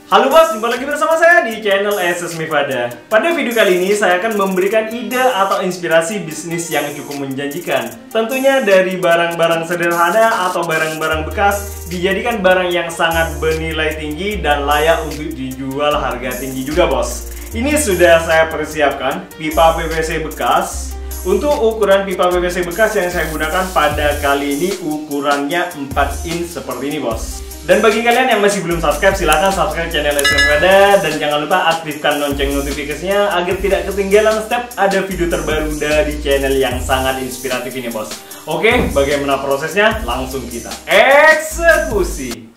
Halo bos, jumpa lagi bersama saya di channel SS Mifada. Pada video kali ini saya akan memberikan ide atau inspirasi bisnis yang cukup menjanjikan. Tentunya dari barang-barang sederhana atau barang-barang bekas dijadikan barang yang sangat bernilai tinggi dan layak untuk dijual harga tinggi juga bos. Ini sudah saya persiapkan pipa PVC bekas. Untuk ukuran pipa PVC bekas yang saya gunakan pada kali ini ukurannya 4 in seperti ini bos. Dan bagi kalian yang masih belum subscribe, silahkan subscribe channel SS Mifada. Dan jangan lupa aktifkan lonceng notifikasinya agar tidak ketinggalan setiap ada video terbaru dari channel yang sangat inspiratif ini bos. Oke, bagaimana prosesnya? Langsung kita eksekusi.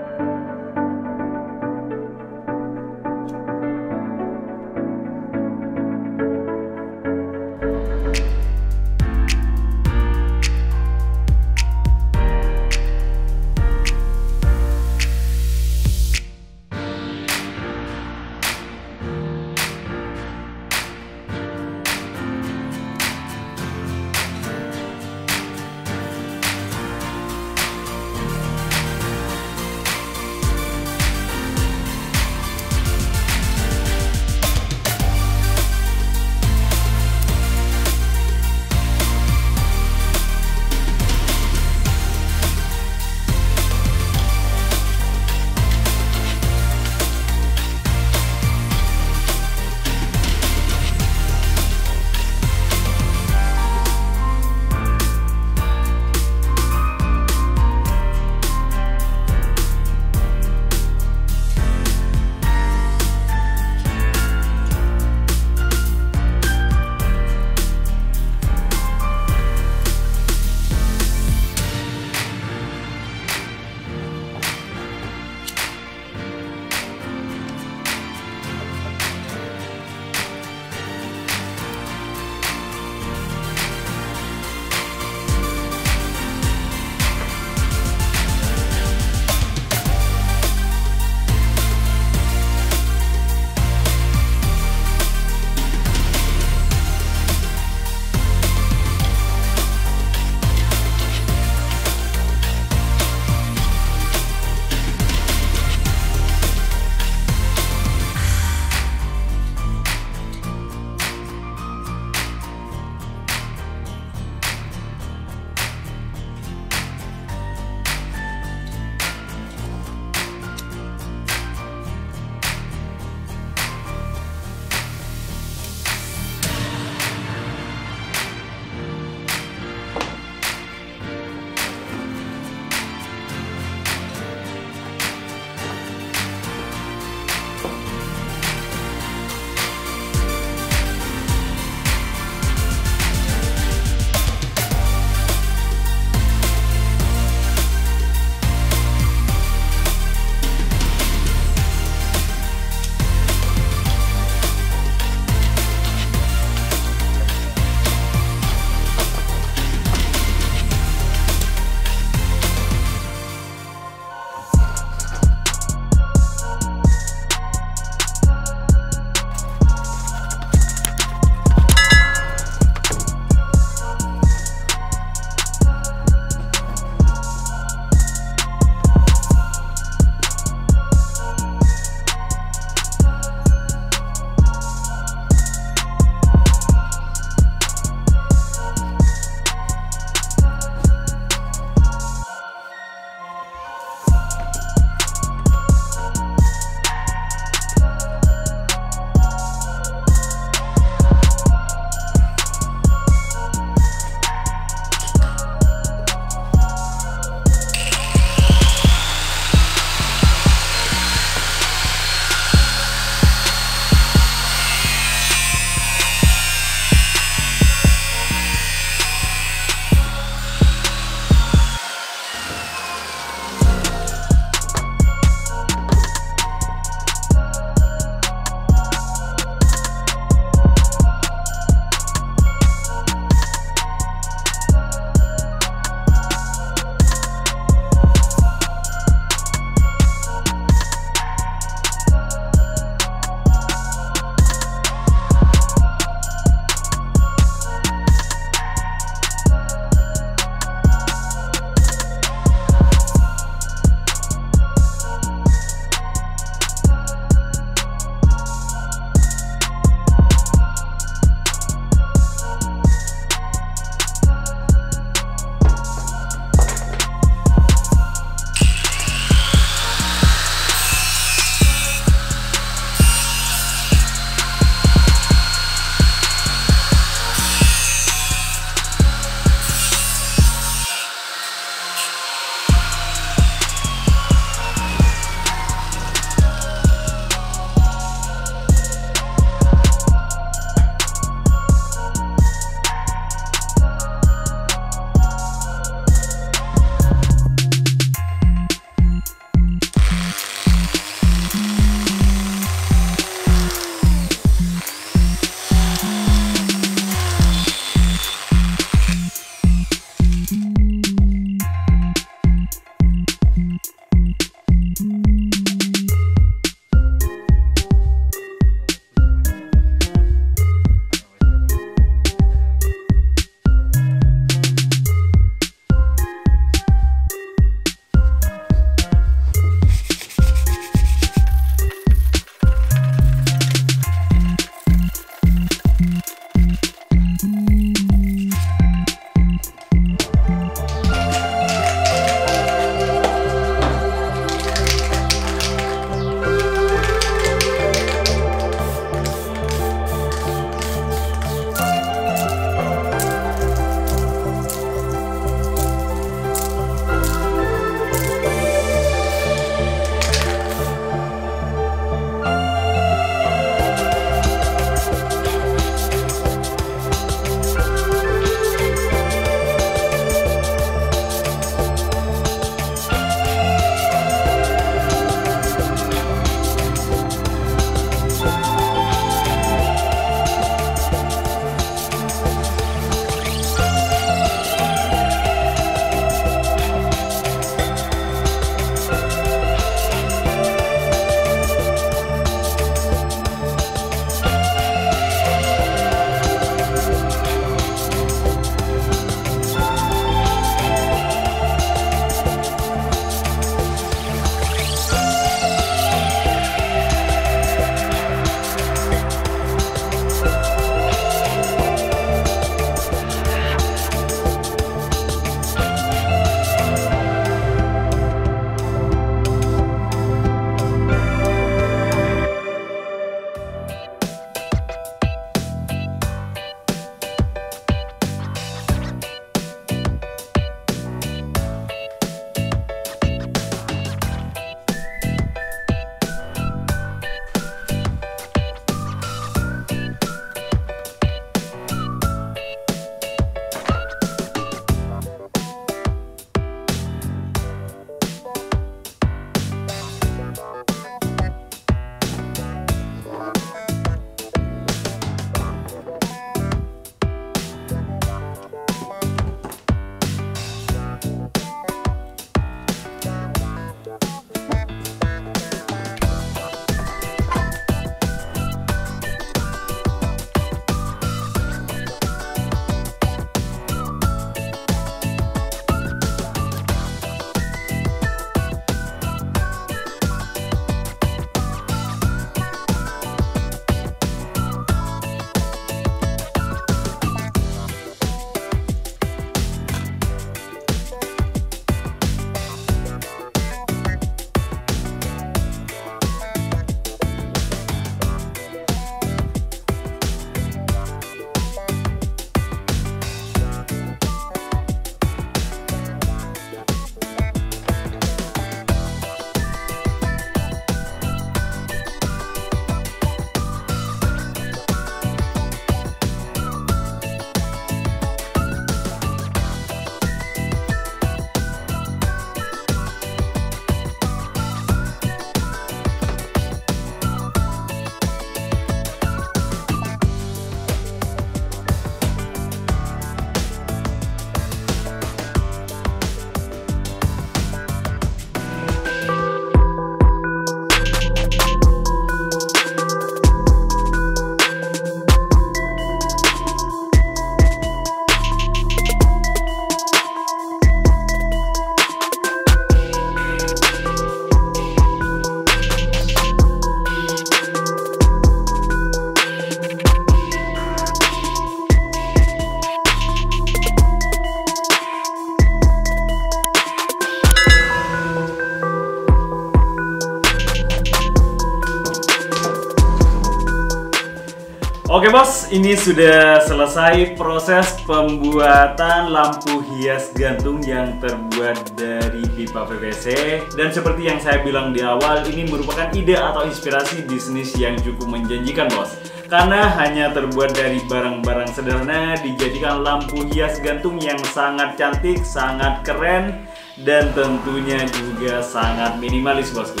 Oke bos, ini sudah selesai proses pembuatan lampu hias gantung yang terbuat dari pipa PVC. Dan seperti yang saya bilang di awal, ini merupakan ide atau inspirasi bisnis yang cukup menjanjikan bos. Karena hanya terbuat dari barang-barang sederhana, dijadikan lampu hias gantung yang sangat cantik, sangat keren, dan tentunya juga sangat minimalis bosku.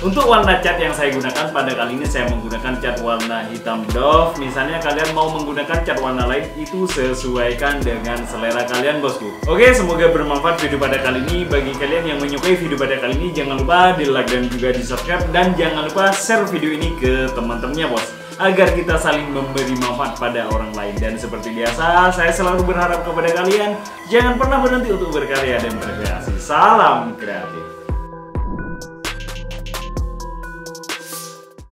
Untuk warna cat yang saya gunakan pada kali ini, saya menggunakan cat warna hitam doff. Misalnya kalian mau menggunakan cat warna lain, itu sesuaikan dengan selera kalian bosku. Oke, semoga bermanfaat video pada kali ini. Bagi kalian yang menyukai video pada kali ini, jangan lupa di like dan juga di subscribe. Dan jangan lupa share video ini ke teman-temannya bos, agar kita saling memberi manfaat pada orang lain. Dan seperti biasa, saya selalu berharap kepada kalian, jangan pernah berhenti untuk berkarya dan berkreasi. Salam kreatif.